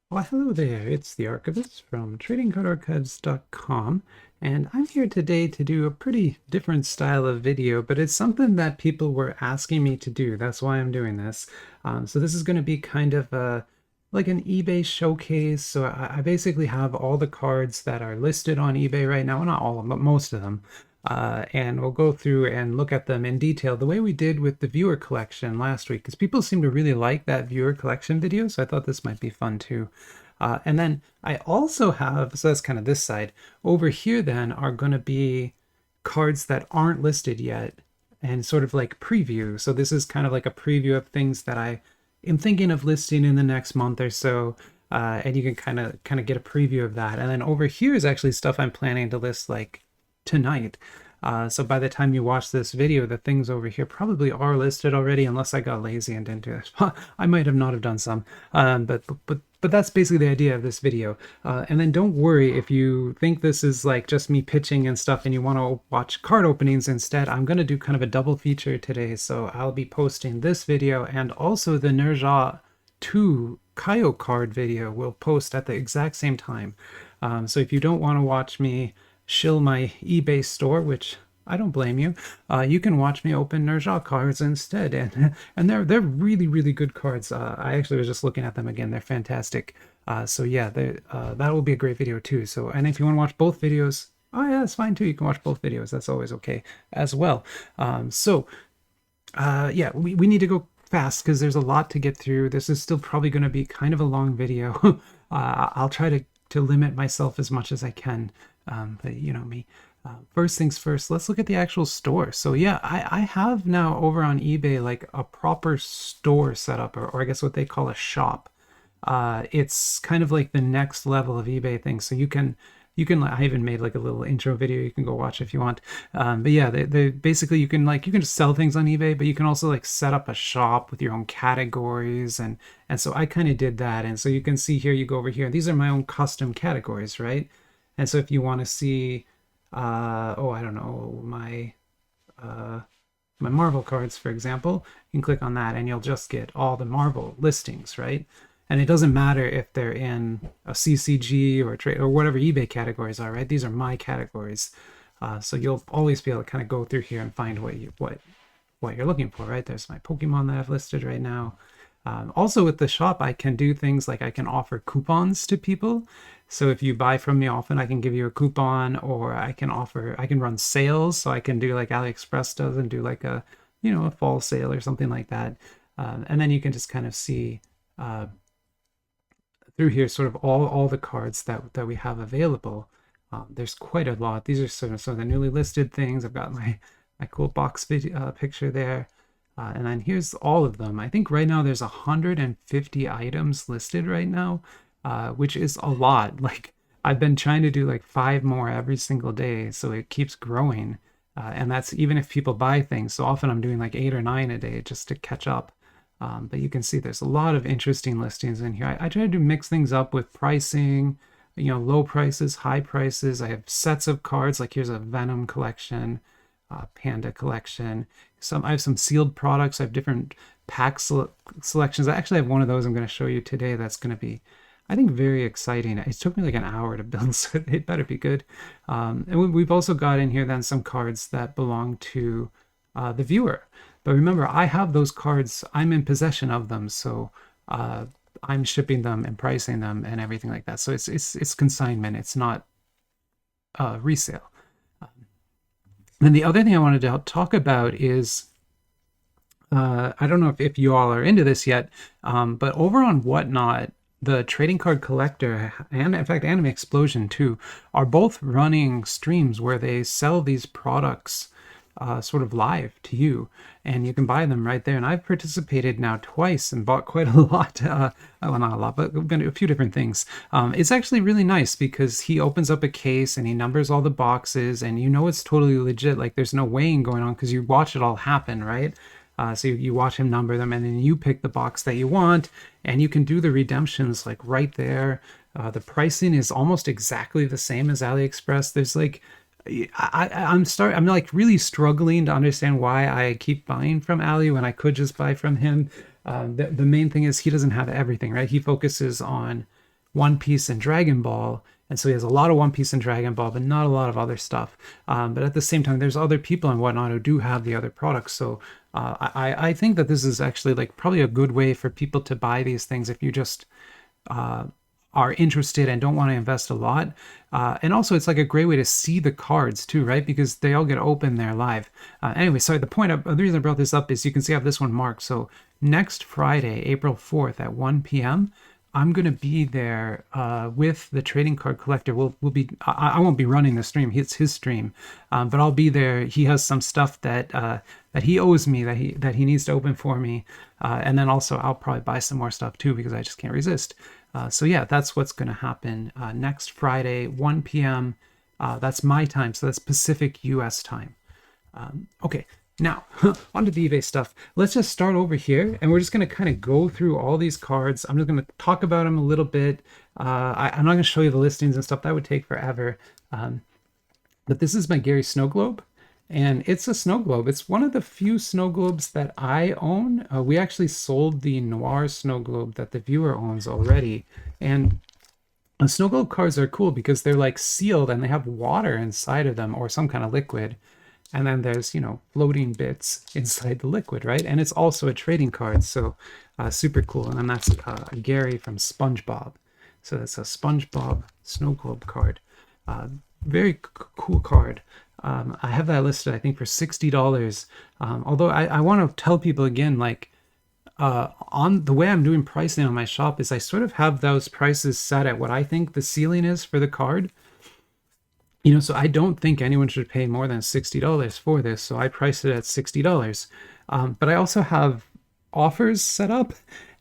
Well, hello there. It's the Archivist from tradingcardarchives.com, and I'm here today to do a pretty different style of video, but it's something that people were asking me to do. That's why I'm doing this. So this is going to be kind of like an eBay showcase. So I basically have all the cards that are listed on eBay right now. Well, not all of them, but most of them. And we'll go through and look at them in detail the way we did with the viewer collection last week, because people seem to really like that viewer collection video, so I thought this might be fun too. And then I also have, so that's kind of this side. Over here then are going to be cards that aren't listed yet and sort of like preview. So this is kind of like a preview of things that I am thinking of listing in the next month or so. And you can kind of get a preview of that. And then over here is actually stuff I'm planning to list like tonight. So by the time you watch this video, the things over here probably are listed already, unless I got lazy and didn't do it. I might have not have done some, but that's basically the idea of this video. And then don't worry if you think this is like just me pitching and stuff and you want to watch card openings instead. I'm going to do kind of a double feature today. So I'll be posting this video and also the Nerja 2 Kaio card video will post at the exact same time. So if you don't want to watch me shill my eBay store, which I don't blame you, you can watch me open Nerja cards instead, and they're really good cards. I actually was just looking at them again; they're fantastic. So yeah, that will be a great video too. So, and if you want to watch both videos, oh yeah, that's fine too. You can watch both videos. That's always okay as well. Yeah, we need to go fast because there's a lot to get through. This is still probably going to be kind of a long video. I'll try to limit myself as much as I can. But you know me. First things first, let's look at the actual store. So yeah, I have now over on eBay like a proper store setup, or I guess what they call a shop. It's kind of like the next level of eBay thing. So I even made like a little intro video you can go watch if you want. But yeah, they basically you can just sell things on eBay, but you can also like set up a shop with your own categories, and so I kind of did that. And so you can see here, you go over here, these are my own custom categories, right? And so if you want to see, oh, I don't know, my Marvel cards, for example, you can click on that and you'll just get all the Marvel listings, right? And it doesn't matter if they're in a CCG or trade or whatever eBay categories are, right? These are my categories. So you'll always be able to kind of go through here and find what you're looking for, right? There's my Pokemon that I've listed right now. Also with the shop, I can do things like I can offer coupons to people. So if you buy from me often, I can give you a coupon, or I can run sales. So I can do like AliExpress does and do like a fall sale or something like that. And then you can just kind of see through here sort of all the cards that we have available. There's quite a lot. These are sort of the newly listed things. I've got my cool box video, picture there. And then here's all of them. I think right now there's 150 items listed right now, which is a lot. Like I've been trying to do like 5 more every single day, so it keeps growing. And that's even if people buy things. So often I'm doing like 8 or 9 a day just to catch up. But you can see there's a lot of interesting listings in here. I try to mix things up with pricing, low prices, high prices. I have sets of cards, like here's a Venom collection, Panda collection. I have some sealed products. I have different selections. I actually have one of those I'm going to show you today. That's going to be, I think, very exciting. It took me like an hour to build, so it better be good. And we've also got in here then some cards that belong to the viewer. But remember, I have those cards. I'm in possession of them, so I'm shipping them and pricing them and everything like that. So it's consignment. It's not resale. And the other thing I wanted to talk about is, I don't know if you all are into this yet, but over on Whatnot, the Trading Card Collector and in fact Anime Explosion too are both running streams where they sell these products sort of live to you, and you can buy them right there. And I've participated now twice and bought quite a lot. Well, not a lot, but we've been a few different things. It's actually really nice because he opens up a case and he numbers all the boxes, and it's totally legit. Like there's no weighing going on because you watch it all happen, right? So you watch him number them, and then you pick the box that you want, and you can do the redemptions like right there. The pricing is almost exactly the same as AliExpress. There's like I'm like really struggling to understand why I keep buying from Ali when I could just buy from him. The main thing is he doesn't have everything, right? He focuses on One Piece and Dragon Ball. And so he has a lot of One Piece and Dragon Ball, but not a lot of other stuff. But at the same time, there's other people and whatnot who do have the other products. So I think that this is actually like probably a good way for people to buy these things if you just are interested and don't want to invest a lot. And also, it's like a great way to see the cards too, right? Because they all get open there live. Anyway, sorry, the reason I brought this up is you can see I have this one marked. So next Friday, April 4th at 1 p.m., I'm gonna be there with the trading card collector. We'll be. I won't be running the stream. It's his stream, but I'll be there. He has some stuff that he owes me that he needs to open for me, and then also I'll probably buy some more stuff too because I just can't resist. So yeah, that's what's gonna happen next Friday, 1 p.m. That's my time, so that's Pacific U.S. time. Okay, now onto the eBay stuff. Let's just start over here, and we're just going to kind of go through all these cards. I'm just going to talk about them a little bit. I'm not going to show you the listings and stuff. That would take forever. But this is my Gary snow globe, and it's a snow globe. It's one of the few snow globes that I own. We actually sold the Noir snow globe that the viewer owns already, and the snow globe cards are cool because they're like sealed and they have water inside of them or some kind of liquid. And then there's, you know, floating bits inside the liquid, right? And it's also a trading card, so super cool. And then that's Gary from SpongeBob. So that's a SpongeBob snow globe card. Very cool card. I have that listed, I think, for $60. Although I want to tell people again, like, on the way I'm doing pricing on my shop is I sort of have those prices set at what I think the ceiling is for the card. You know, so I don't think anyone should pay more than $60 for this, so I priced it at $60. But I also have offers set up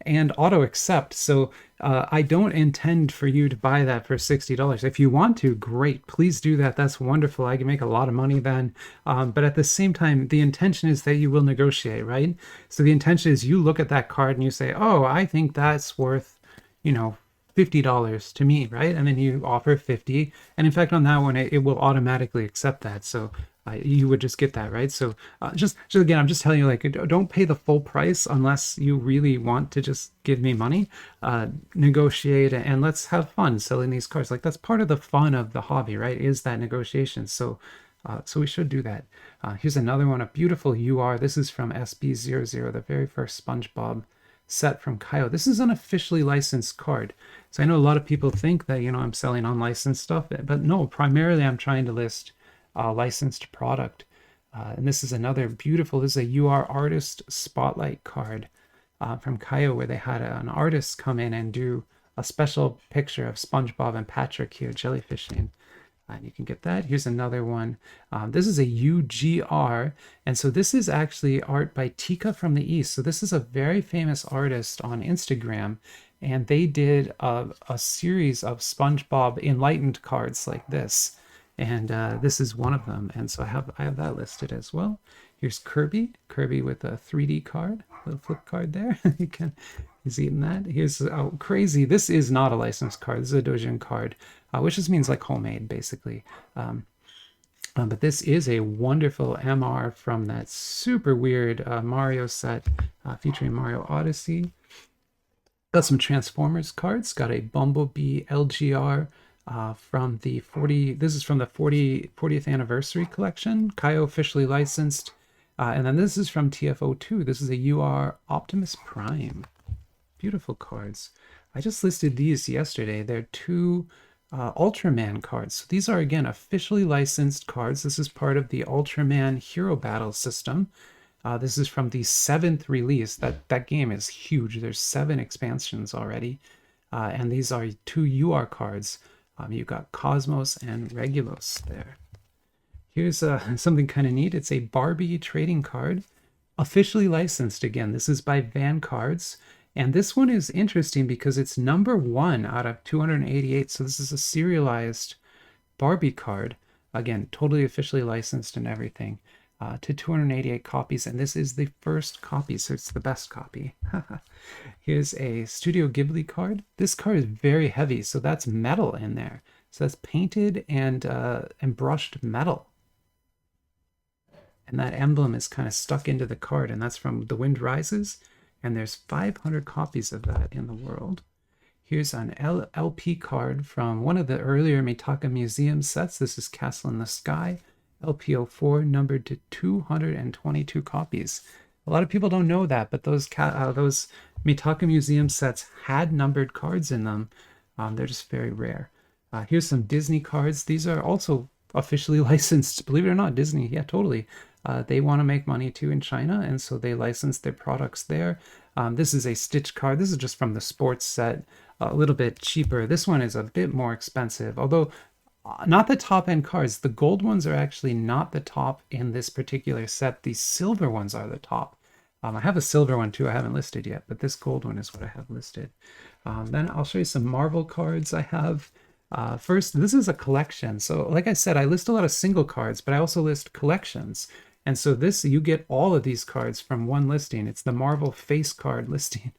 and auto accept, so I don't intend for you to buy that for $60. If you want to, great, please do that. That's wonderful. I can make a lot of money then. But at the same time, the intention is that you will negotiate, right? So the intention is you look at that card and you say, oh, I think that's worth, you know, $50 to me, right? And then you offer 50, and in fact on that one it will automatically accept that, so you would just get that, right? So just again, I'm just telling you, like, don't pay the full price unless you really want to just give me money. Negotiate and let's have fun selling these cards. Like, that's part of the fun of the hobby, right? Is that negotiation. So we should do that. Here's another one, a beautiful UR. This is from SB00, the very first SpongeBob set from Kaio. This is an officially licensed card. So I know a lot of people think that, you know, I'm selling unlicensed stuff, but no, primarily I'm trying to list licensed product. And this is another beautiful, this is a UR artist spotlight card from Kaio, where they had an artist come in and do a special picture of SpongeBob and Patrick here jellyfishing. And you can get that. Here's another one. This is a UGR. And so this is actually art by Tika from the East. So this is a very famous artist on Instagram. And they did a series of SpongeBob enlightened cards like this. And this is one of them. And so I have that listed as well. Here's Kirby with a 3D card, little flip card there. He's eating that. Here's crazy. This is not a licensed card. This is a Dojin card, which just means like homemade, basically. But this is a wonderful MR from that super weird Mario set featuring Mario Odyssey. Got some Transformers cards. Got a Bumblebee LGR from the 40th anniversary collection. Kaio officially licensed. And then this is from TFO2. This is a UR Optimus Prime. Beautiful cards. I just listed these yesterday. They're two Ultraman cards. So these are, again, officially licensed cards. This is part of the Ultraman Hero Battle system. This is from the 7th release. That game is huge. There's 7 expansions already. And these are 2 UR cards. You've got Cosmos and Regulus there. Here's something kind of neat. It's a Barbie trading card, officially licensed again. This is by Van Cards. And this one is interesting because it's number 1 out of 288. So this is a serialized Barbie card. Again, totally officially licensed and everything, to 288 copies. And this is the first copy, so it's the best copy. Here's a Studio Ghibli card. This card is very heavy, so that's metal in there. So that's painted and brushed metal. And that emblem is kind of stuck into the card, and that's from The Wind Rises. And there's 500 copies of that in the world. Here's an LP card from one of the earlier Mitaka Museum sets. This is Castle in the Sky, LP04, numbered to 222 copies. A lot of people don't know that, but those Mitaka Museum sets had numbered cards in them. They're just very rare. Here's some Disney cards. These are also officially licensed. Believe it or not, Disney, yeah, totally. They want to make money too in China, and so they license their products there. This is a Stitch card. This is just from the sports set, a little bit cheaper. This one is a bit more expensive, although not the top end cards. The gold ones are actually not the top in this particular set. The silver ones are the top. I have a silver one too I haven't listed yet, but this gold one is what I have listed. Then I'll show you some Marvel cards I have. First, this is a collection. So like I said, I list a lot of single cards, but I also list collections. And so this, you get all of these cards from one listing. It's the Marvel face card listing.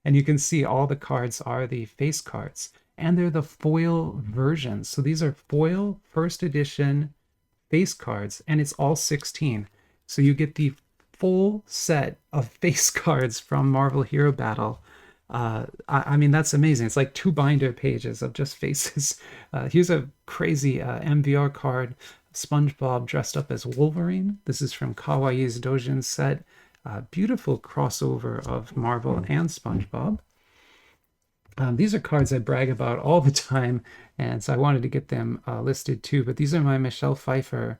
And you can see all the cards are the face cards. And they're the foil versions. So these are foil first edition face cards, and it's all 16. So you get the full set of face cards from Marvel Hero Battle. I mean, that's amazing. It's like 2 binder pages of just faces. Here's a crazy MVR card, SpongeBob dressed up as Wolverine. This is from Kawaii's Dojin set. Beautiful crossover of Marvel and SpongeBob. These are cards I brag about all the time, and so I wanted to get them listed too. But these are my Michelle Pfeiffer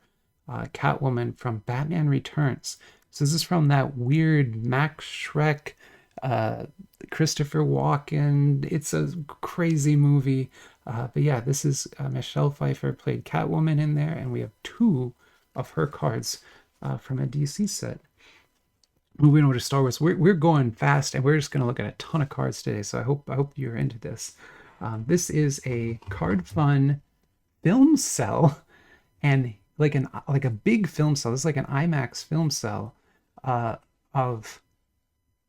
Catwoman from Batman Returns. So this is from that weird Max Schreck, Christopher Walken. It's a crazy movie. But yeah, this is Michelle Pfeiffer played Catwoman in there, and we have 2 of her cards from a DC set. Moving over to Star Wars, we're going fast, and we're just going to look at a ton of cards today. So I hope you're into this. This is a Card Fun film cell, and like a big film cell. This is like an IMAX film cell of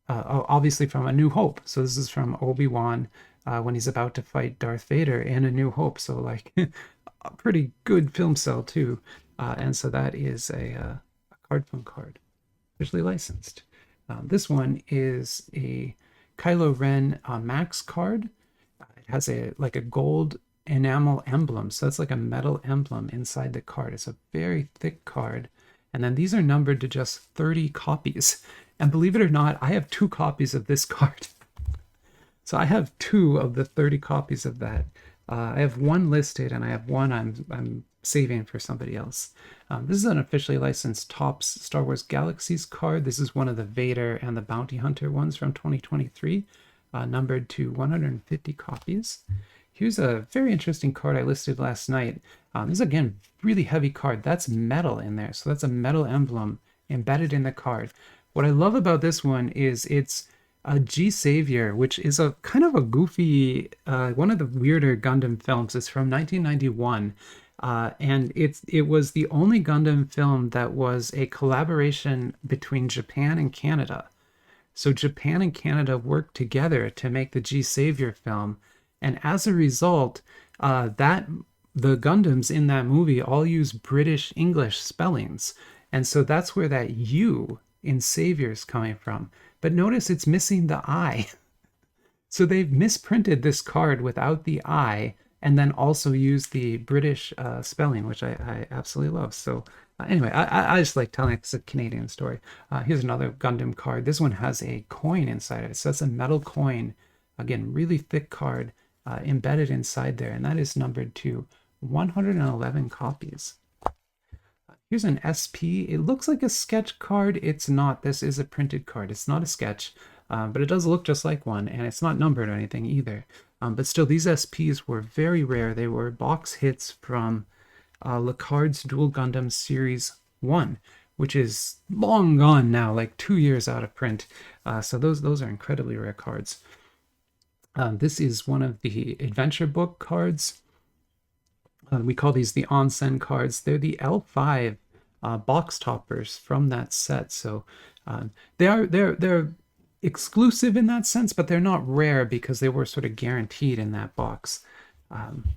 obviously from A New Hope. So this is from Obi-Wan when he's about to fight Darth Vader in A New Hope. So like a pretty good film cell too. And so that is a Card Fun card, officially licensed. This one is a Kylo Ren Max card. It has a gold enamel emblem, so that's like a metal emblem inside the card. It's a very thick card, and then these are numbered to just 30 copies. And believe it or not, I have 2 copies of this card. So I have 2 of the 30 copies of that. I have 1 listed, and I have 1 I'm saving for somebody else. This is an officially licensed Topps Star Wars Galaxies card. This is one of the Vader and the Bounty Hunter ones from 2023, numbered to 150 copies. Here's a very interesting card I listed last night. This is, again, really heavy card. That's metal in there, so that's a metal emblem embedded in the card. What I love about this one is it's a G Savior, which is a kind of a goofy, one of the weirder Gundam films. It's from 1991. And it was the only Gundam film that was a collaboration between Japan and Canada. So Japan and Canada worked together to make the G Savior film, and as a result, the Gundams in that movie all use British English spellings, and so that's where that U in Savior is coming from. But notice it's missing the I. So they've misprinted this card without the I, and then also use the British spelling, which I absolutely love. So anyway, I just like telling it's a Canadian story. Here's another Gundam card. This one has a coin inside of it. So that's a metal coin. Again, really thick card embedded inside there, and that is numbered to 111 copies. Here's an SP. It looks like a sketch card. It's not. This is a printed card. It's not a sketch, but it does look just like one, and it's not numbered or anything either. But still, these SPs were very rare. They were box hits from Lacard's Dual Gundam Series 1, which is long gone now, like 2 years out of print. So those are incredibly rare cards. This is one of the adventure book cards. We call these the onsen cards. They're the L5 box toppers from that set. So they're exclusive in that sense, but they're not rare because they were sort of guaranteed in that box. And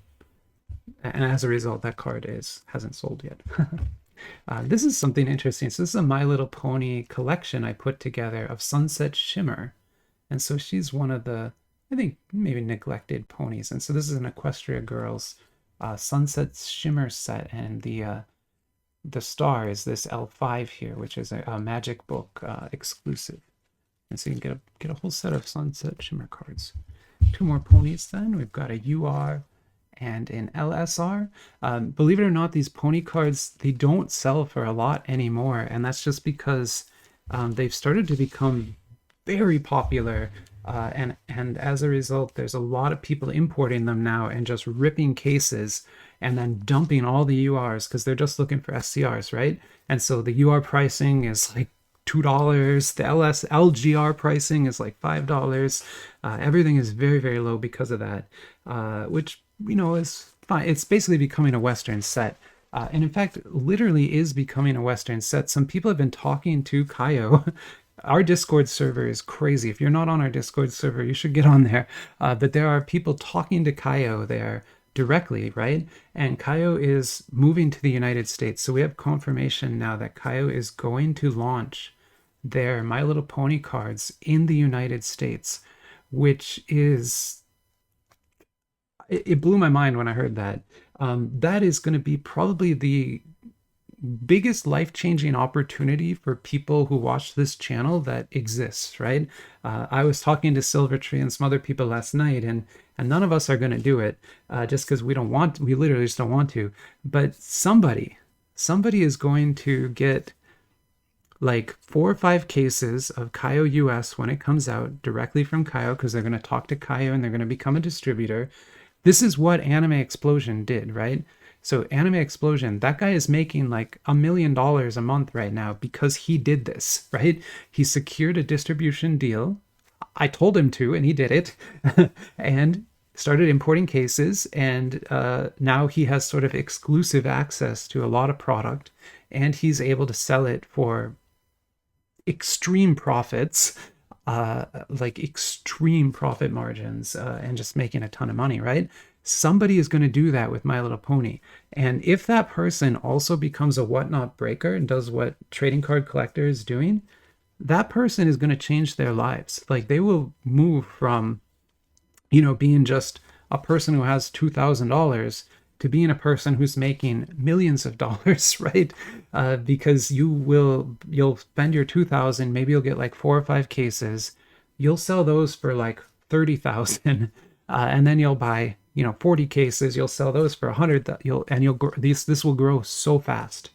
as a result, that card hasn't sold yet. This is something interesting. So this is a My Little Pony collection I put together of Sunset Shimmer. And so she's one of the I think maybe neglected ponies. And so this is an Equestria Girls Sunset Shimmer set, and the star is this L5 here, which is a Magic Book exclusive. And so you can get a whole set of Sunset Shimmer cards. Two more ponies then. We've got a UR and an LSR. Believe it or not, these pony cards, they don't sell for a lot anymore. And that's just because they've started to become very popular. And as a result, there's a lot of people importing them now and just ripping cases and then dumping all the URs because they're just looking for SCRs, right? And so the UR pricing is like $2. The LGR pricing is like $5. Everything is very, very low because of that, which, is fine. It's basically becoming a Western set. And in fact, literally is becoming a Western set. Some people have been talking to Kaio. Our Discord server is crazy. If you're not on our Discord server, you should get on there. But there are people talking to Kaio there directly, right? And Kaio is moving to the United States. So we have confirmation now that Kaio is going to launch their My Little Pony cards in the United States, which is, it blew my mind when I heard that. That is going to be probably the biggest life-changing opportunity for people who watch this channel that exists, right? I was talking to Silvertree and some other people last night, and none of us are going to do it just because we literally just don't want to. But somebody is going to get like 4 or 5 cases of Kaio US when it comes out directly from Kaio, because they're going to talk to Kaio and they're going to become a distributor. This is what Anime Explosion did, right? So Anime Explosion, that guy is making like $1 million a month right now because he did this, right? He secured a distribution deal. I told him to, and he did it, and started importing cases. And now he has sort of exclusive access to a lot of product, and he's able to sell it for extreme profits, like extreme profit margins, and just making a ton of money, right? Somebody is going to do that with My Little Pony. And if that person also becomes a whatnot breaker and does what Trading Card Collector is doing, that person is going to change their lives. Like they will move from, being just a person who has $2,000 to being a person who's making millions of dollars, right? Because you'll spend your 2,000, maybe you'll get like 4 or 5 cases. You'll sell those for like 30,000, and then you'll buy 40 cases. You'll sell those for 100. This will grow so fast.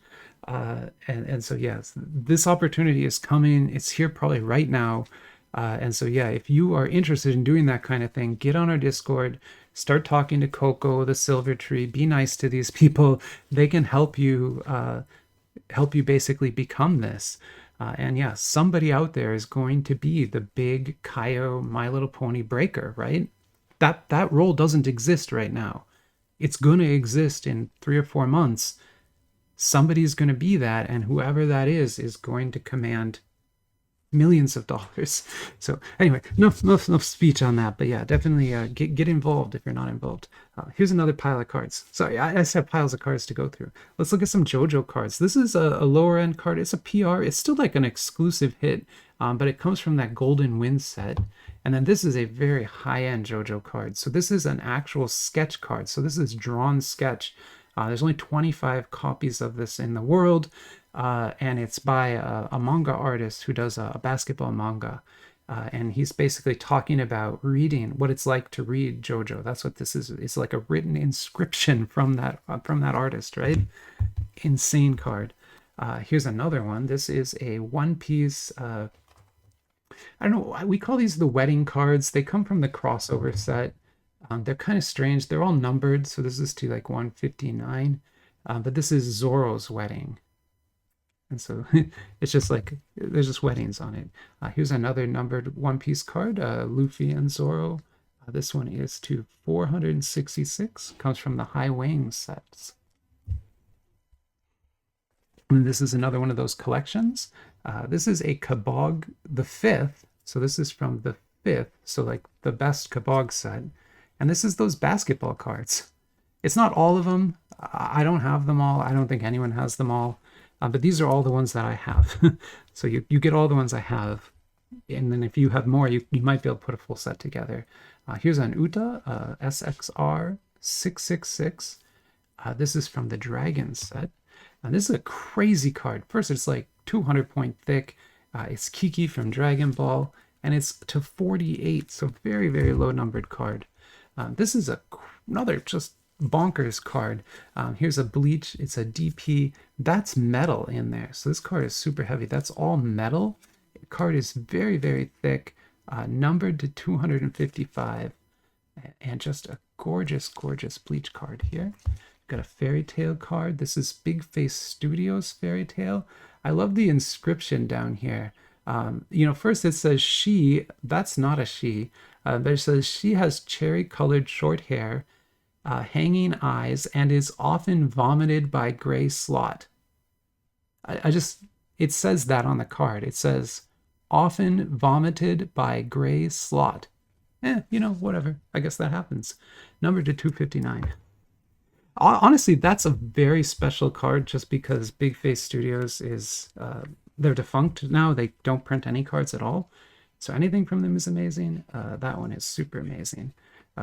And so yes, this opportunity is coming. It's here probably right now. And so yeah, if you are interested in doing that kind of thing, get on our Discord, start talking to Coco, the Silvertree, be nice to these people. They can help you basically become this. And yeah, somebody out there is going to be the big Kaio My Little Pony breaker, right? That role doesn't exist right now. It's going to exist in 3 or 4 months. Somebody's going to be that, and whoever that is going to command millions of dollars. So anyway, no speech on that, but yeah, definitely get involved if you're not involved. Here's another pile of cards. Sorry, I just have piles of cards to go through. Let's look at some JoJo cards. This is a lower end card. It's a PR. It's still like an exclusive hit, but it comes from that Golden Wind set. And then this is a very high-end JoJo card. So this is an actual sketch card. So this is drawn sketch. There's only 25 copies of this in the world. And it's by a manga artist who does a basketball manga. And he's basically talking about reading, what it's like to read JoJo. That's what this is. It's like a written inscription from that artist, right? Insane card. Here's another one. This is a One Piece. I don't know. We call these the wedding cards. They come from the crossover set. They're kind of strange. They're all numbered. So this is to like 159. But this is Zoro's wedding. And so it's just like, there's just weddings on it. Here's another numbered One Piece card, Luffy and Zoro. This one is to 466, comes from the High Wing sets. And this is another one of those collections. This is a Kabog the 5th. So this is from the 5th, so like the best Kabog set. And this is those basketball cards. It's not all of them. I don't have them all. I don't think anyone has them all. But these are all the ones that I have. So you get all the ones I have. And then if you have more, you might be able to put a full set together. Here's an Uta SXR 666. This is from the Dragon set. This is a crazy card. First, it's like 200 point thick. It's Kiki from Dragon Ball, and it's to 48, so very, very low numbered card. This is another just bonkers card. Here's a Bleach. It's a DP. That's metal in there, so this card is super heavy. That's all metal. The card is very, very thick, numbered to 255, and just a gorgeous, gorgeous Bleach card here. Got a Fairy Tale card. This is Big Face Studios Fairy Tale. I love the inscription down here. First it says she. That's not a she. But it says she has cherry-colored short hair, hanging eyes, and is often vomited by gray slot. It says that on the card. It says often vomited by gray slot. Whatever. I guess that happens. Numbered to 259. Honestly, that's a very special card just because Big Face Studios they're defunct now. They don't print any cards at all. So anything from them is amazing. That one is super amazing.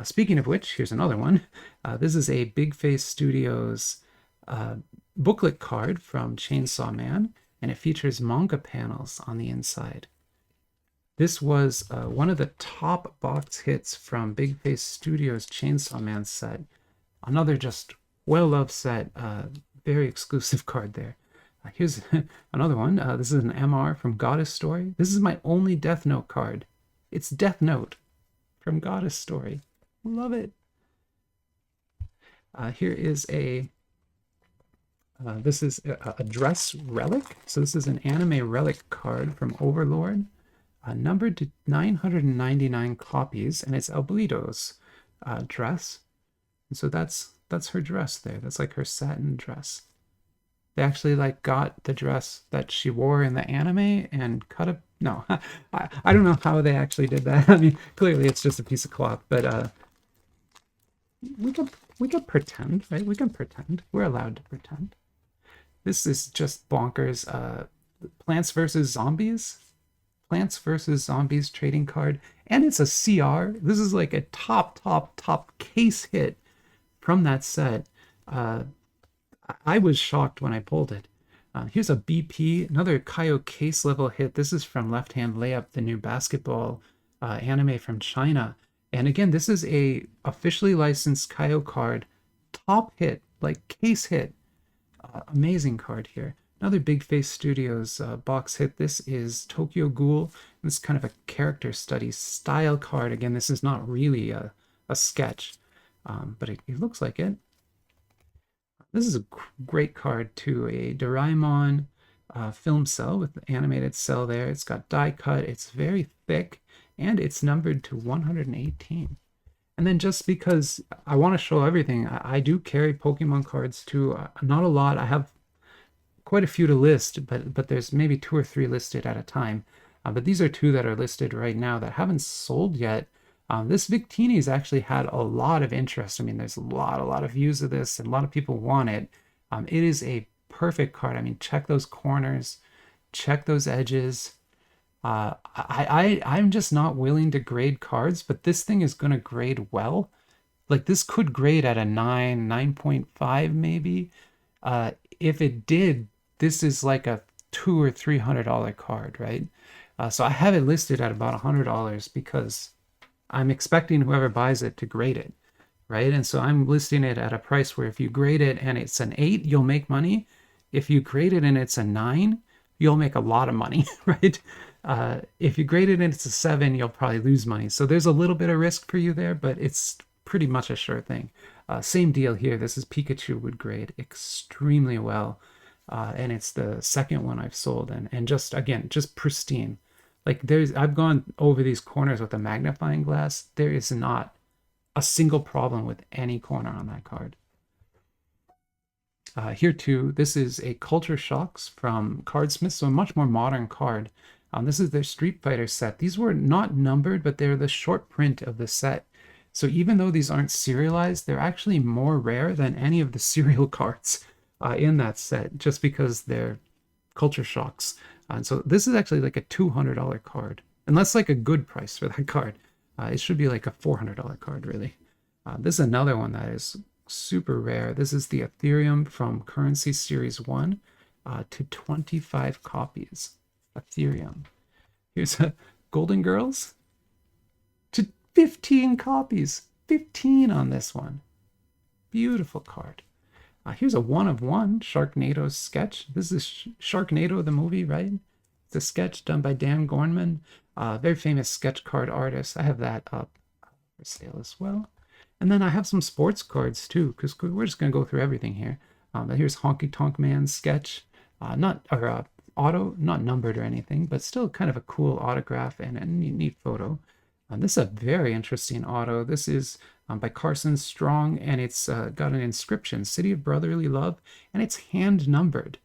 Speaking of which, here's another one. This is a Big Face Studios booklet card from Chainsaw Man, and it features manga panels on the inside. This was one of the top box hits from Big Face Studios' Chainsaw Man set. Another just well-loved set, very exclusive card there. Here's another one. This is an MR from Goddess Story. This is my only Death Note card. It's Death Note from Goddess Story. Love it. Here is this is a dress relic. So this is an anime relic card from Overlord, numbered to 999 copies, and it's Albedo's dress. And so that's her dress there. That's like her satin dress. They actually got the dress that she wore in the anime and cut a... No, I don't know how they actually did that. I mean, clearly it's just a piece of cloth, but we can pretend, right? We can pretend. We're allowed to pretend. This is just bonkers. Plants vs. Zombies. Plants vs. Zombies trading card. And it's a CR. This is like a top case hit from that set. I was shocked when I pulled it. Here's a BP, another Kaio case level hit. This is from Left Hand Layup, the new basketball anime from China. And again, this is a officially licensed Kaio card, top hit, like case hit. Amazing card here. Another Big Face Studios box hit. This is Tokyo Ghoul. This is kind of a character study style card. Again, this is not really a sketch, but it looks like it. This is a great card too. A Doraemon film cell with the animated cell there. It's got die cut. It's very thick, and it's numbered to 118. And then just because I want to show everything, I do carry Pokemon cards too. Not a lot. I have quite a few to list, but there's maybe 2 or 3 listed at a time. But these are 2 that are listed right now that haven't sold yet. This Victini's actually had a lot of interest. I mean, there's a lot of views of this, and a lot of people want it. It is a perfect card. I mean, check those corners, check those edges. I'm just not willing to grade cards, but this thing is going to grade well. Like, this could grade at a 9.5 maybe. If it did, this is like a $200 or $300 card, right? So I have it listed at about $100 because I'm expecting whoever buys it to grade it, right? And so I'm listing it at a price where if you grade it and it's an 8, you'll make money. If you grade it and it's a 9, you'll make a lot of money, right? If you grade it and it's a 7, you'll probably lose money. So there's a little bit of risk for you there, but it's pretty much a sure thing. Same deal here. This is Pikachu would grade extremely well. And it's the second one I've sold, and just, again, just pristine. Like, I've gone over these corners with a magnifying glass. There is not a single problem with any corner on that card. Here too, this is a Culture Shocks from Cardsmith, so a much more modern card. This is their Street Fighter set. These were not numbered, but they're the short print of the set. So even though these aren't serialized, they're actually more rare than any of the serial cards in that set, just because they're Culture Shocks. And so this is actually like a $200 card, and that's like a good price for that card. It should be like a $400 card, really. This is another one that is super rare. This is the Ethereum from Currency Series 1 to 25 copies. Ethereum. Here's a Golden Girls to 15 copies. 15 on this one. Beautiful card. Here's a one of one Sharknado sketch. This is Sharknado, the movie, right? It's a sketch done by Dan Gorman, very famous sketch card artist. I have that up for sale as well. And then I have some sports cards too, because we're just going to go through everything here. Here's Honky Tonk Man sketch, auto, not numbered or anything, but still kind of a cool autograph and a neat photo. This is a very interesting auto. This is by Carson Strong, and it's got an inscription, City of Brotherly Love, and it's hand numbered.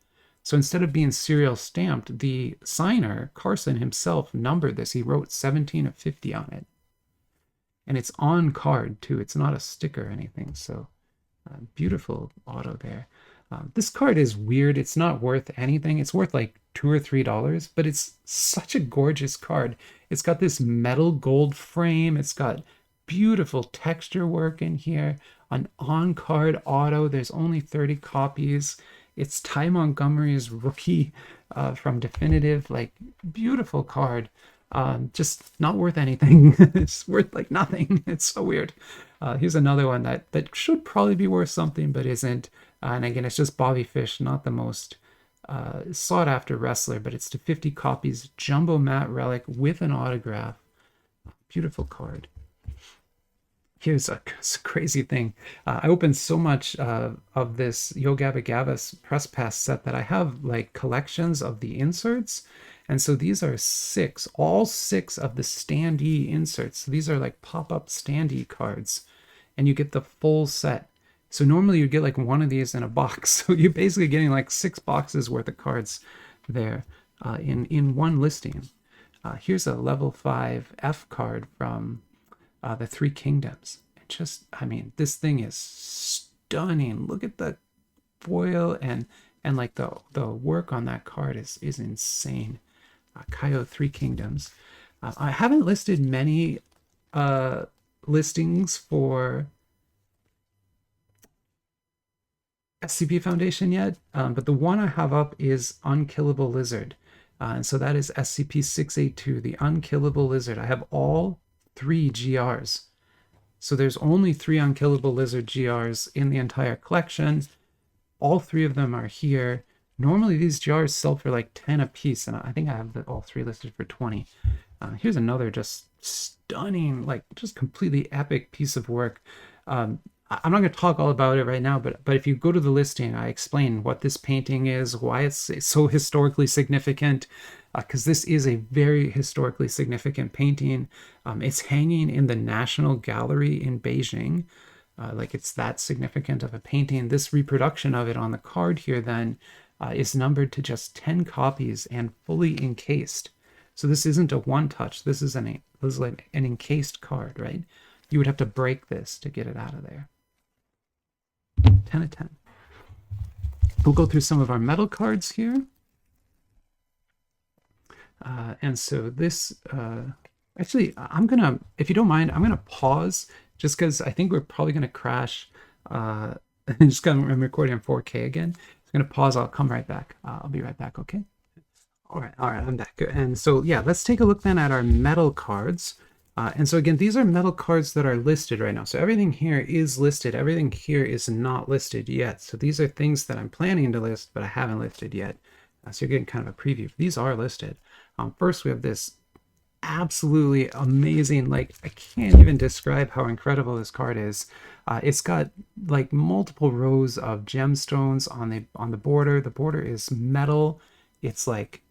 So instead of being serial stamped, the signer, Carson himself, numbered this. He wrote 17 of 50 on it. And it's on card, too. It's not a sticker or anything. So beautiful auto there. This card is weird. It's not worth anything. It's worth like $2 or $3, but it's such a gorgeous card. It's got this metal gold frame. It's got beautiful texture work in here. An on-card auto. There's only 30 copies. It's Ty Montgomery's rookie from Definitive. Like, beautiful card. Just not worth anything. It's worth like nothing. It's so weird. Here's another one that should probably be worth something, but isn't. And again, it's just Bobby Fish, not the most sought after wrestler, but it's to 50 copies, jumbo matte relic with an autograph. Beautiful card. Here's a crazy thing. I opened so much of this Yo Gabba Gabba press pass set that I have like collections of the inserts. And so these are all six of the standee inserts. So these are like pop-up standee cards, and you get the full set. So normally you get like one of these in a box. So you're basically getting like 6 boxes worth of cards there in one listing. Here's a level 5 F card from the Three Kingdoms. I mean, this thing is stunning. Look at the foil and like the work on that card is insane. Kaio Three Kingdoms. I haven't listed many listings for SCP Foundation yet, but the one I have up is Unkillable Lizard. And so that is SCP-682, the Unkillable Lizard. I have all 3 GRs. So there's only 3 Unkillable Lizard GRs in the entire collection. All 3 of them are here. Normally these jars sell for like 10 a piece, and I think I have all 3 listed for 20. Here's another just stunning, like just completely epic piece of work. I'm not going to talk all about it right now, but if you go to the listing, I explain what this painting is, why it's so historically significant, because this is a very historically significant painting. It's hanging in the National Gallery in Beijing. Like it's that significant of a painting. This reproduction of it on the card here then is numbered to just 10 copies and fully encased. So this isn't a one-touch. This is like an encased card, right? You would have to break this to get it out of there. 10 of 10. We'll go through some of our metal cards here. And so this, actually, I'm going to, if you don't mind, I'm going to pause just because I think we're probably going to crash. I'm recording on 4K again. I'm going to pause. I'll come right back. I'll be right back, okay? All right, I'm back. And so, yeah, let's take a look then at our metal cards. And so again, these are metal cards that are listed right now. So everything here is listed. Everything here is not listed yet. So these are things that I'm planning to list, but I haven't listed yet. So you're getting kind of a preview. These are listed. First, we have this absolutely amazing, like I can't even describe how incredible this card is. It's got like multiple rows of gemstones on the border. The border is metal. It's like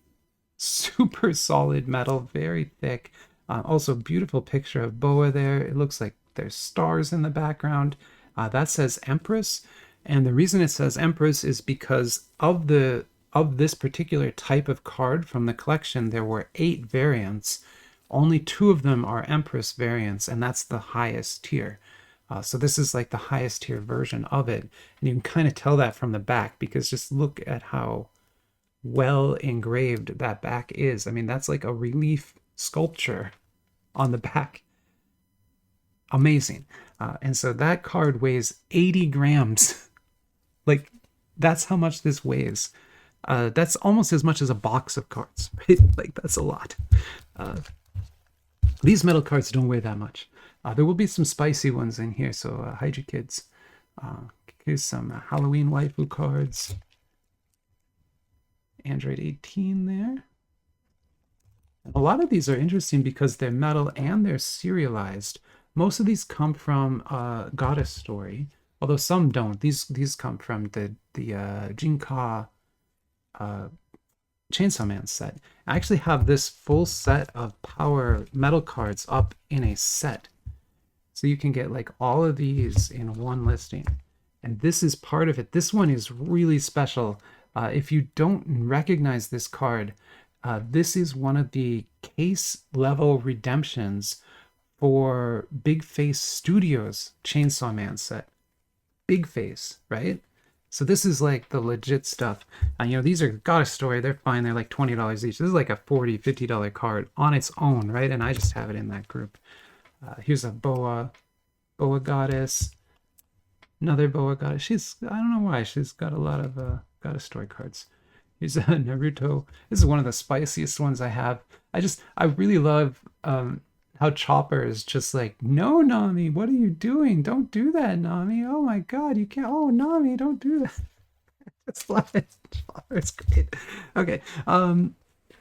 super solid metal, very thick. Also, beautiful picture of Boa there. It looks like there's stars in the background. That says Empress, and the reason it says Empress is because of this particular type of card from the collection, there were 8 variants. Only 2 of them are Empress variants, and that's the highest tier. So this is like the highest tier version of it, and you can kind of tell that from the back because just look at how well engraved that back is. I mean, that's like a relief sculpture on the back. amazing. And so that card weighs 80 grams. Like, that's how much this weighs. That's almost as much as a box of cards, right? Like, that's a lot. These metal cards don't weigh that much. There will be some spicy ones in here, so hide your kids. Here's some Halloween waifu cards. Android 18 there. And a lot of these are interesting because they're metal and they're serialized. Most of these come from Goddess Story, although some don't. These come from the Jinka Chainsaw Man set. I actually have this full set of power metal cards up in a set. So you can get like all of these in one listing. And this is part of it. This one is really special. If you don't recognize this card, this is one of the case level redemptions for Big Face Studios Chainsaw Man set. Big Face, right? So this is like the legit stuff. You know, these are Goddess Story. They're fine. They're like $20 each. This is like a $40, $50 card on its own, right? And I just have it in that group. Here's a Boa Goddess. Another Boa Goddess. I don't know why, she's got a lot of Goddess Story cards. Here's a Naruto. This is one of the spiciest ones I have. I really love how Chopper is just like, no, Nami, what are you doing? Don't do that, Nami. Oh my God, you can't. Oh, Nami, don't do that. That's fine. Chopper is great. Okay,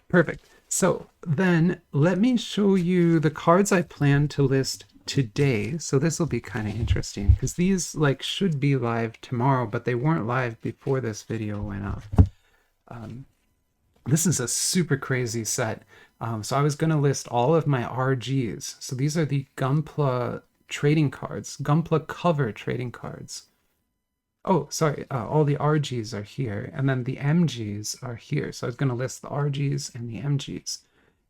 perfect. So then let me show you the cards I plan to list today. So this will be kind of interesting because these like should be live tomorrow, but they weren't live before this video went up. This is a super crazy set. So I was going to list all of my RGs. So these are the Gunpla trading cards, Gunpla cover trading cards. Oh, sorry. All the RGs are here, and then the MGs are here. So I was going to list the RGs and the MGs.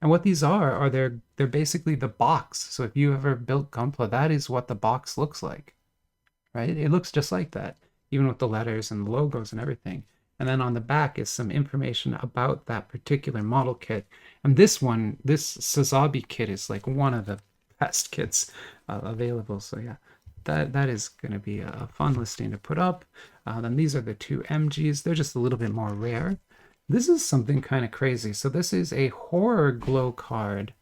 And what these are they're basically the box. So if you ever built Gunpla, that is what the box looks like, right? It looks just like that, even with the letters and the logos and everything. And then on the back is some information about that particular model kit. And this Sazabi kit is like one of the best kits available. So yeah, that is going to be a fun listing to put up. Then these are the two MGs. They're just a little bit more rare. This is something kind of crazy. So this is a horror glow card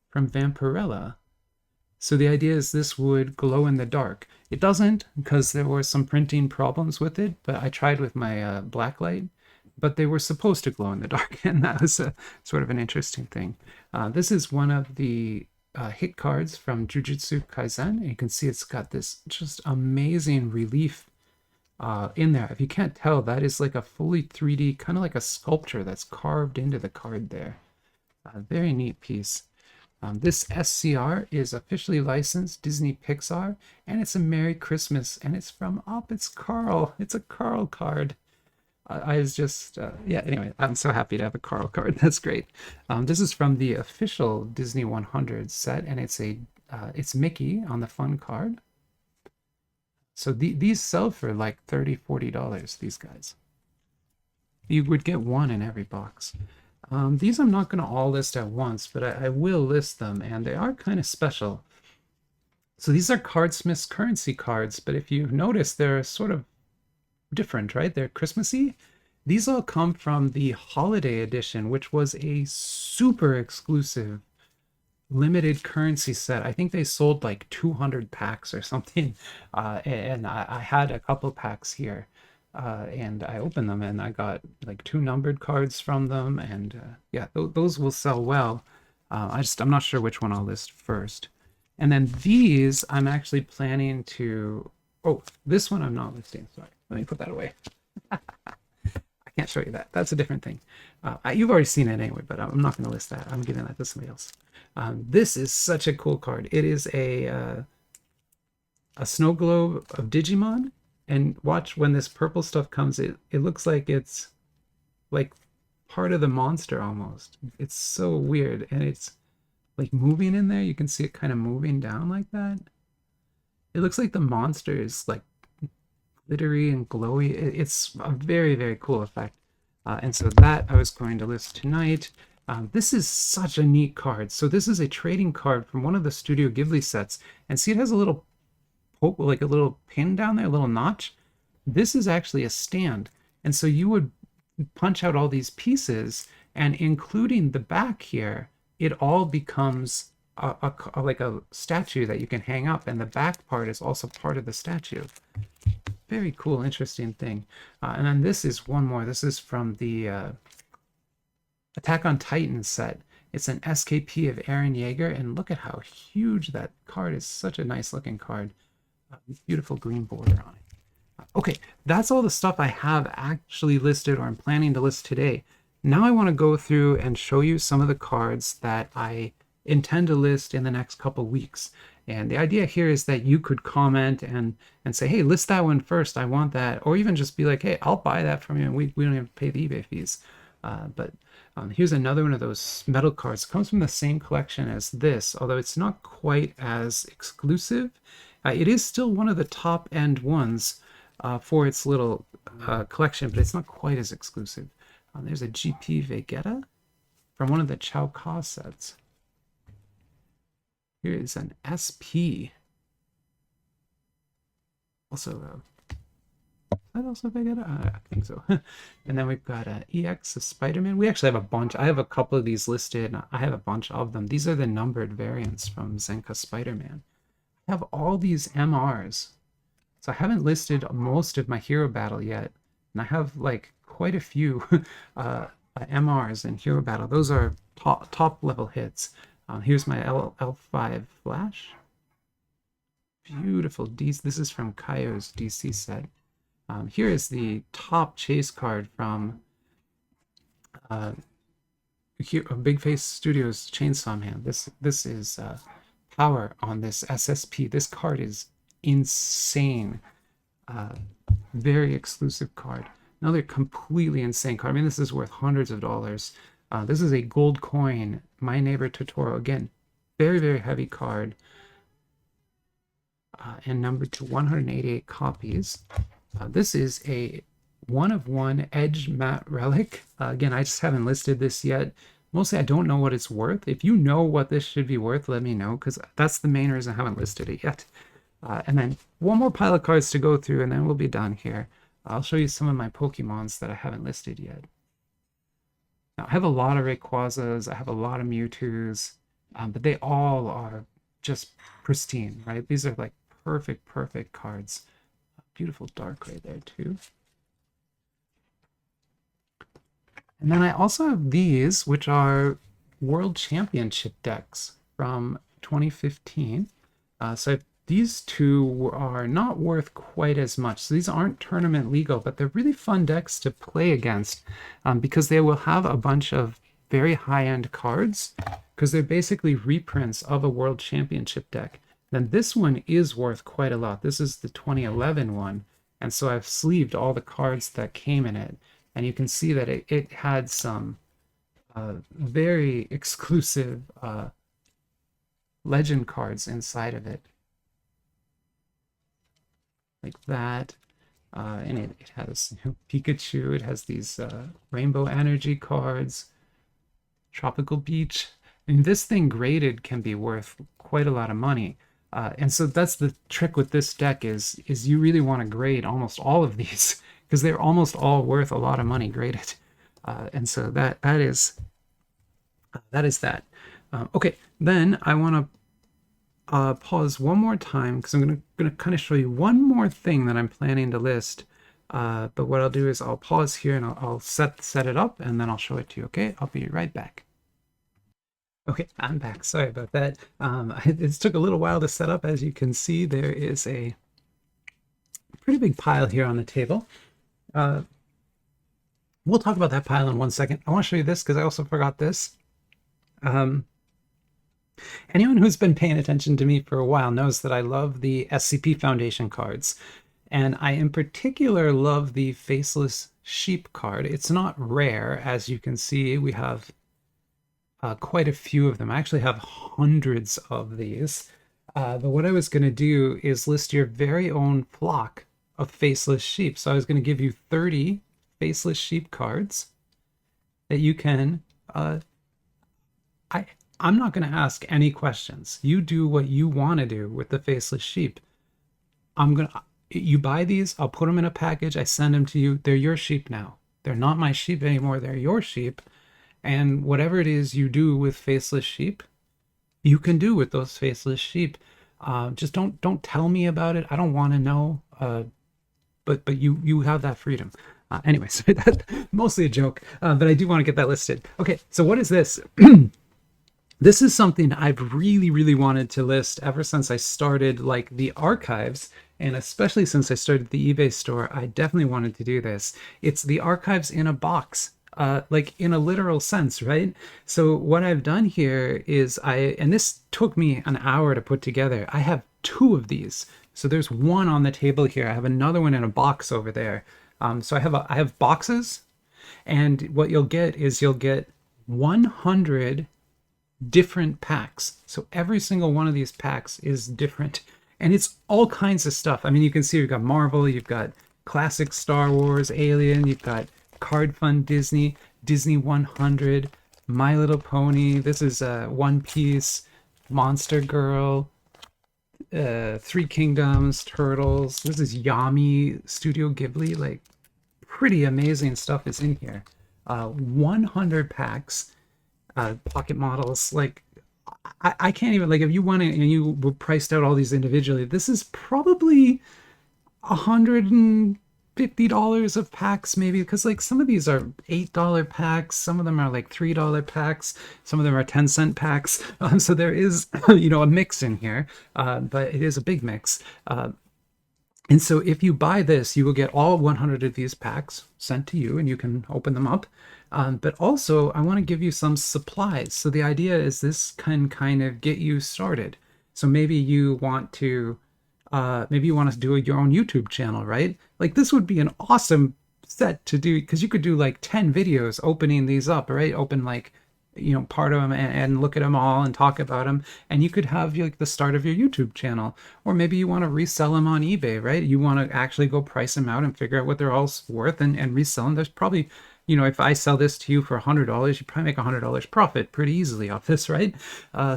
from Vampirella. So the idea is this would glow in the dark. It doesn't, because there were some printing problems with it, but I tried with my blacklight, but they were supposed to glow in the dark, and that was a sort of an interesting thing. This is one of the hit cards from Jujutsu Kaisen, and you can see it's got this just amazing relief in there. If you can't tell, that is like a fully 3D, kind of like a sculpture that's carved into the card there. Very neat piece. This SCR is officially licensed Disney Pixar, and it's a Merry Christmas, and it's from it's Carl. It's a Carl card. I was just, yeah, anyway, I'm so happy to have a Carl card. That's great. This is from the official Disney 100 set, and it's Mickey on the fun card. So these sell for like $30, $40, these guys. You would get one in every box. These I'm not going to all list at once, but I will list them, and they are kind of special. So these are Cardsmith's currency cards, but if you notice, they're sort of different, right? They're Christmassy. These all come from the Holiday Edition, which was a super exclusive limited currency set. I think they sold like 200 packs or something, and I had a couple packs here. And I opened them and I got like 2 numbered cards from them, and yeah, those will sell well. I'm not sure which one I'll list first. And then these I'm actually planning to, this one I'm not listing, sorry. Let me put that away. I can't show you that. That's a different thing. You've already seen it anyway, but I'm not going to list that. I'm giving that to somebody else. This is such a cool card. It is a snow globe of Digimon. And watch when this purple stuff comes, it looks like it's like part of the monster almost. It's so weird, and it's like moving in there. You can see it kind of moving down like that. It looks like the monster is like glittery and glowy. It's a very, very cool effect. And so that I was going to list tonight. This is such a neat card. So this is a trading card from one of the Studio Ghibli sets. And see, it has a little poke, like a little pin down there, a little notch. This is actually a stand. And so you would punch out all these pieces, and including the back here, it all becomes like a statue that you can hang up, and the back part is also part of the statue. Very cool, interesting thing. And then this is one more. This is from the Attack on Titan set. It's an SKP of Eren Yeager, and look at how huge that card is. Such a nice looking card. Beautiful green border on it. Okay, that's all the stuff I have actually listed or I'm planning to list today. Now I want to go through and show you some of the cards that I intend to list in the next couple weeks. And the idea here is that you could comment and say, hey, list that one first, I want that. Or even just be like, hey, I'll buy that from you, and we don't even pay the eBay fees. But here's another one of those metal cards. It comes from the same collection as this, although it's not quite as exclusive. It is still one of the top end ones for its little collection, but it's not quite as exclusive. There's a GP Vegeta from one of the Chao Ka sets. Here is an SP. Also, is that also Vegeta? I think so. And then we've got EX of Spider-Man. We actually have a bunch. I have a couple of these listed. I have a bunch of them. These are the numbered variants from Zenka Spider-Man. I have all these MRs. So I haven't listed most of my hero battle yet. And I have like quite a few MRs in hero battle. Those are top level hits. Here's my L5 Flash. Beautiful. This is from Kaio's DC set. Here is the top chase card from Big Face Studios Chainsaw Man. This is power on this SSP. This card is insane. Very exclusive card. Another completely insane card. I mean, this is worth hundreds of dollars. This is a gold coin, My Neighbor Totoro. Again, very, very heavy card. And numbered to 188 copies. This is a 1/1 Edge Matte Relic. Again, I just haven't listed this yet. Mostly, I don't know what it's worth. If you know what this should be worth, let me know, because that's the main reason I haven't listed it yet. And then one more pile of cards to go through, and then we'll be done here. I'll show you some of my Pokemons that I haven't listed yet. Now, I have a lot of Rayquazas, I have a lot of Mewtwo's, but they all are just pristine, right? These are like perfect cards. Beautiful Darkrai there too. And then I also have these, which are World Championship decks from 2015. So these two are not worth quite as much. So these aren't tournament legal, but they're really fun decks to play against because they will have a bunch of very high-end cards because they're basically reprints of a World Championship deck. Then this one is worth quite a lot. This is the 2011 one. And so I've sleeved all the cards that came in it. And you can see that it had some very exclusive legend cards inside of it. Like that. And it has Pikachu. It has these Rainbow Energy cards. Tropical Beach. I mean, this thing graded can be worth quite a lot of money. And so that's the trick with this deck is you really want to grade almost all of these because they're almost all worth a lot of money graded. And so that is that. Okay, then I want to pause one more time because I'm gonna kind of show you one more thing that I'm planning to list. But what I'll do is I'll pause here and I'll set it up and then I'll show it to you. Okay, I'll be right back. Okay, I'm back. Sorry about that. It took a little while to set up. As you can see, there is a pretty big pile here on the table. We'll talk about that pile in 1 second. I want to show you this because I also forgot this. Anyone who's been paying attention to me for a while knows that I love the SCP Foundation cards. And I in particular love the Faceless Sheep card. It's not rare, as you can see. We have quite a few of them. I actually have hundreds of these. But what I was going to do is list your very own flock of Faceless Sheep. So I was going to give you 30 Faceless Sheep cards that you can I I'm not going to ask any questions. You do what you want to do with the faceless sheep. I'm gonna You buy these, I'll put them in a package, I send them to you. They're your sheep now. They're not my sheep anymore. They're your sheep. And whatever it is you do with faceless sheep, you can do with those faceless sheep. Just don't tell me about it. I don't want to know. But you have that freedom. Anyways, that's mostly a joke. But I do want to get that listed. Okay, so what is this? This is something I've really wanted to list ever since I started like the archives, and especially since I started the eBay store. I definitely wanted to do this. It's the archives in a box, like in a literal sense, right? So what I've done here is and this took me an hour to put together. I have two of these. So there's one on the table here. I have another one in a box over there. So I have boxes, and what you'll get is you'll get 100 different packs. So every single one of these packs is different, and it's all kinds of stuff. I mean, you can see you've got Marvel, you've got classic Star Wars, Alien, you've got Card Fund Disney, Disney 100, My Little Pony. This is One Piece, Monster Girl, Three Kingdoms, Turtles. This is Yami, Studio Ghibli. Like, pretty amazing stuff is in here. 100 packs. Pocket models. Like, I can't even, like, if you want it and you were priced out all these individually, this is probably $150 of packs, maybe, because like some of these are $8 packs, some of them are like $3 packs, some of them are 10-cent packs. So there is a mix in here, but it is a big mix. And so if you buy this, you will get all 100 of these packs sent to you, and you can open them up. But also, I want to give you some supplies. So the idea is this can kind of get you started. So maybe you want to do your own YouTube channel, right? Like, this would be an awesome set to do, because you could do like 10 videos opening these up, right? Open like part of them and look at them all and talk about them, and you could have like the start of your YouTube channel. Or maybe you want to resell them on eBay, right? You want to actually go price them out and figure out what they're all worth and resell them. There's probably, if I sell this to you for $100, you probably make $100 profit pretty easily off this, right?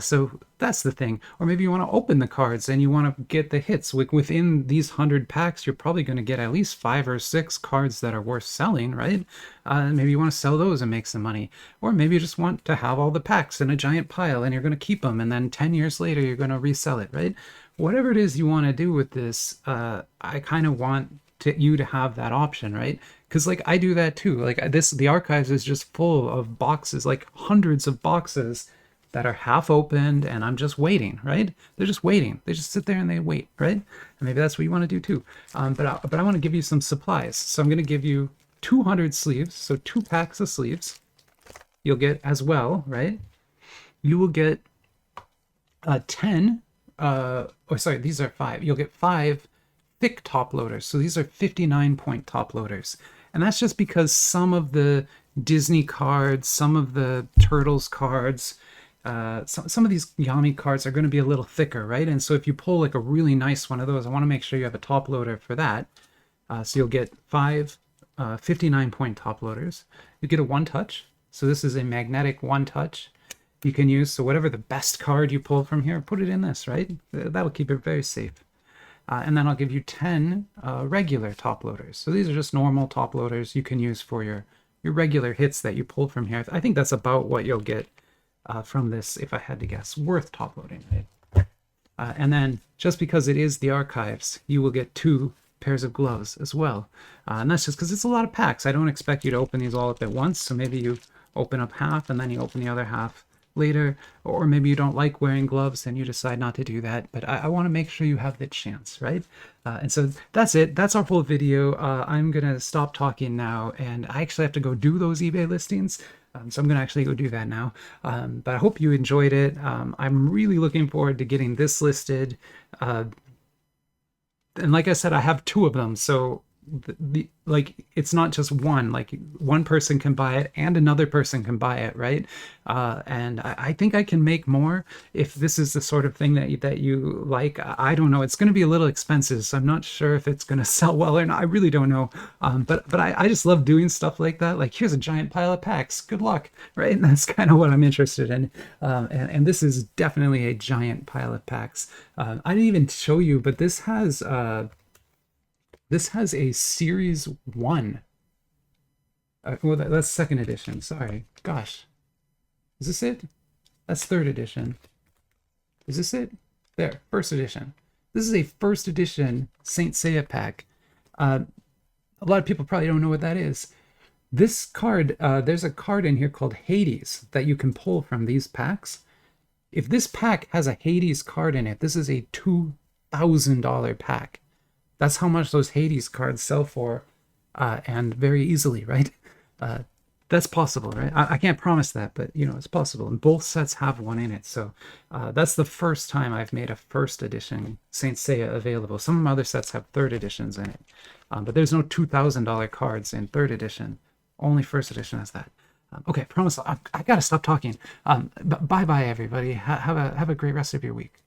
So that's the thing. Or maybe you want to open the cards and you want to get the hits. Within these 100 packs, you're probably going to get at least 5 or 6 cards that are worth selling, right? Maybe you want to sell those and make some money. Or maybe you just want to have all the packs in a giant pile and you're going to keep them, and then 10 years later you're going to resell it, right? Whatever it is you want to do with this, I kind of want you to have that option, right? Because like I do that too. Like the archives is just full of boxes, like hundreds of boxes that are half opened, and I'm just waiting, right? They're just waiting. They just sit there and they wait, right? And maybe that's what you want to do too. But I want to give you some supplies. So I'm going to give you 200 sleeves, so 2 packs of sleeves. You'll get as well, right? You will get 10. These are 5. You'll get 5 thick top loaders. So these are 59-point top loaders. And that's just because some of the Disney cards, some of the Turtles cards, some of these Yami cards are going to be a little thicker, right? And so if you pull like a really nice one of those, I want to make sure you have a top loader for that. So you'll get 5 59-point top loaders. You get a one-touch. So this is a magnetic one-touch you can use. So whatever the best card you pull from here, put it in this, right? That'll keep it very safe. And then I'll give you 10 regular top loaders. So these are just normal top loaders you can use for your regular hits that you pull from here. I think that's about what you'll get from this, if I had to guess, worth top loading, right? And then just because it is the archives, you will get 2 pairs of gloves as well. And that's just because it's a lot of packs. I don't expect you to open these all up at once. So maybe you open up half and then you open the other half later, or maybe you don't like wearing gloves and you decide not to do that. But I want to make sure you have the chance, right? And so that's it. That's our whole video. I'm gonna stop talking now, and I actually have to go do those eBay listings. So I'm gonna actually go do that now. But I hope you enjoyed it. I'm really looking forward to getting this listed. And like I said, I have 2 of them. So like it's not just one, like one person can buy it and another person can buy it, right? And I think I can make more if this is the sort of thing that you like. I don't know, it's going to be a little expensive, so I'm not sure if it's going to sell well or not. I really don't know. But I just love doing stuff like that. Like, here's a giant pile of packs, good luck, right? And that's kind of what I'm interested in. And this is definitely a giant pile of packs. I didn't even show you, but this has a series one. Well, that's second edition. Sorry. Gosh. Is this it? That's third edition. Is this it? There, first edition. This is a first edition Saint Seiya pack. A lot of people probably don't know what that is. This card, there's a card in here called Hades that you can pull from these packs. If this pack has a Hades card in it, this is a $2,000 pack. That's how much those Hades cards sell for, and very easily, right? That's possible, right? I can't promise that, but you know, it's possible. And both sets have one in it. So that's the first time I've made a first edition Saint Seiya available. Some of my other sets have third editions in it, but there's no $2,000 cards in third edition. Only first edition has that. Okay, promise. I gotta stop talking. Bye bye, everybody. Have a great rest of your week.